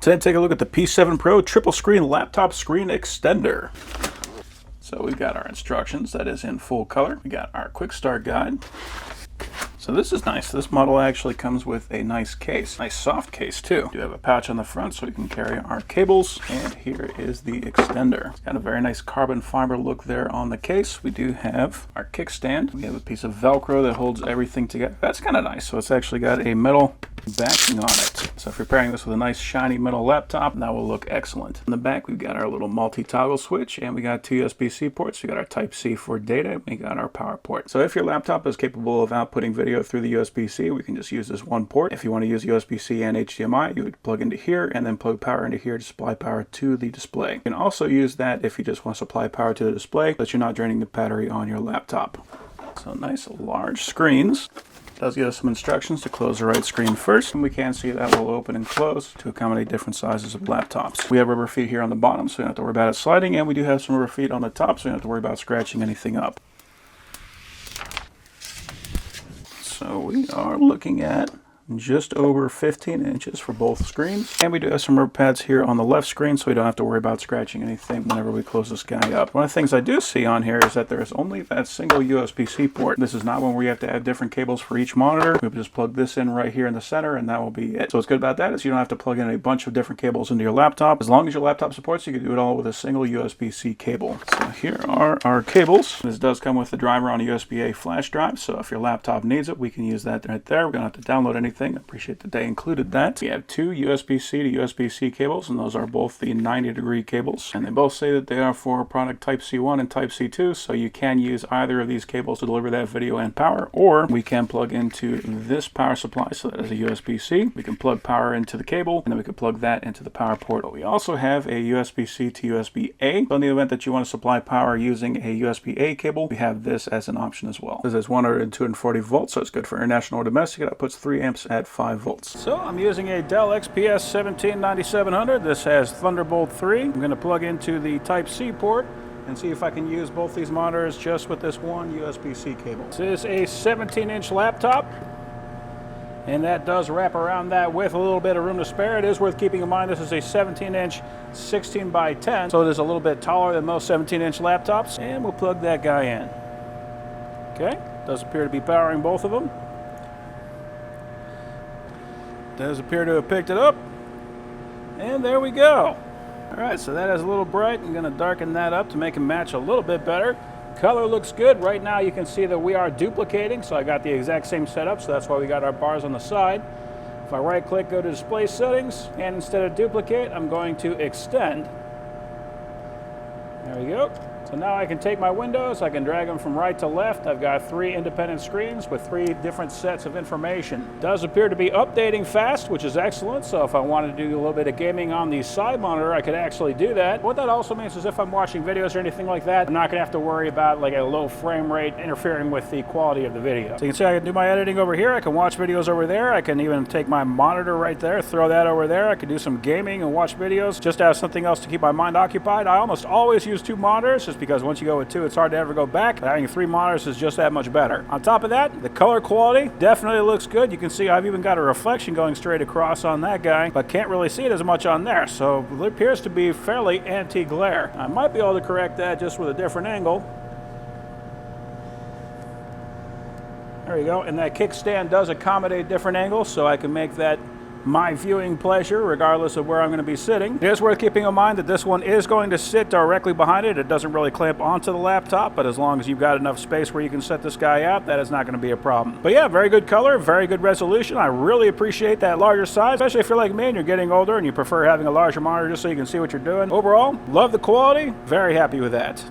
Today, take a look at the P7 Pro triple screen laptop screen extender. So we've got our instructions, that is in full color. We got our quick start guide. So this is nice. This model actually comes with a nice case. Nice soft case too. We do have a pouch on the front so we can carry our cables. And here is the extender. It's got a very nice carbon fiber look there on the case. We do have our kickstand. We have a piece of Velcro that holds everything together. That's kind of nice. So it's actually got a metal backing on it. So if you're pairing this with a nice shiny metal laptop, that will look excellent. In the back, we've got our little multi-toggle switch, and we got 2 USB-C ports. We got our Type-C for data, and we got our power port. So if your laptop is capable of outputting video through the USB-C, we can just use this one port. If you want to use USB-C and HDMI, you would plug into here and then plug power into here to supply power to the display. You can also use that if you just want to supply power to the display, but you're not draining the battery on your laptop. So nice large screens. Does give us some instructions to close the right screen first, and we can see that will open and close to accommodate different sizes of laptops. We have rubber feet here on the bottom, so you don't have to worry about it sliding, and we do have some rubber feet on the top, so you don't have to worry about scratching anything up. So we are looking at just over 15 inches for both screens. And we do have some rubber pads here on the left screen, so we don't have to worry about scratching anything whenever we close this guy up. One of the things I do see on here is that there is only that single USB-C port. This is not one where you have to add different cables for each monitor. We just plug this in right here in the center, and that will be it. So what's good about that is you don't have to plug in a bunch of different cables into your laptop. As long as your laptop supports, you can do it all with a single USB-C cable. So here are our cables. This does come with the driver on a USB-A flash drive, so if your laptop needs it, we can use that right there. We don't have to download anything. I appreciate that they included that. We have 2 USB-C to USB-C cables, and those are both the 90-degree cables. And they both say that they are for product Type-C 1 and Type-C 2, so you can use either of these cables to deliver that video and power, or we can plug into this power supply, so that is a USB-C. We can plug power into the cable, and then we can plug that into the power port. But we also have a USB-C to USB-A. So in the event that you want to supply power using a USB-A cable, we have this as an option as well. This is 100 and 240 volts, so it's good for international or domestic. It outputs 3 amps at 5 volts. So I'm using a Dell XPS 179700. This has Thunderbolt 3. I'm going to plug into the Type-C port and see if I can use both these monitors just with this one USB-C cable. This is a 17-inch laptop, and that does wrap around that with a little bit of room to spare. It is worth keeping in mind this is a 17-inch 16 by 10, so it is a little bit taller than most 17-inch laptops. And we'll plug that guy in. Okay, does appear to be powering both of them. Does appear to have picked it up, and there we go. All right, so that is a little bright. I'm going to darken that up to make it match a little bit better. Color looks good. Right now you can see that we are duplicating, so I got the exact same setup, so that's why we got our bars on the side. If I right click, go to display settings, and instead of duplicate, I'm going to extend. There we go. So now I can take my windows, I can drag them from right to left. I've got 3 independent screens with 3 different sets of information. It does appear to be updating fast, which is excellent. So if I wanted to do a little bit of gaming on the side monitor, I could actually do that. What that also means is if I'm watching videos or anything like that, I'm not gonna have to worry about like a low frame rate interfering with the quality of the video. So you can see I can do my editing over here. I can watch videos over there. I can even take my monitor right there, throw that over there. I can do some gaming and watch videos, just have something else to keep my mind occupied. I almost always use 2 monitors, just because once you go with 2, it's hard to ever go back. But having 3 monitors is just that much better. On top of that, the color quality definitely looks good. You can see I've even got a reflection going straight across on that guy, but can't really see it as much on there. So it appears to be fairly anti-glare. I might be able to correct that just with a different angle. There you go. And that kickstand does accommodate different angles, so I can make that my viewing pleasure regardless of where I'm going to be sitting. It is worth keeping in mind that this one is going to sit directly behind it. It doesn't really clamp onto the laptop, but as long as you've got enough space where you can set this guy out, that is not going to be a problem. But yeah, very good color, very good resolution. I really appreciate that larger size, especially if you're like me and you're getting older and you prefer having a larger monitor just so you can see what you're doing. Overall, love the quality, very happy with that.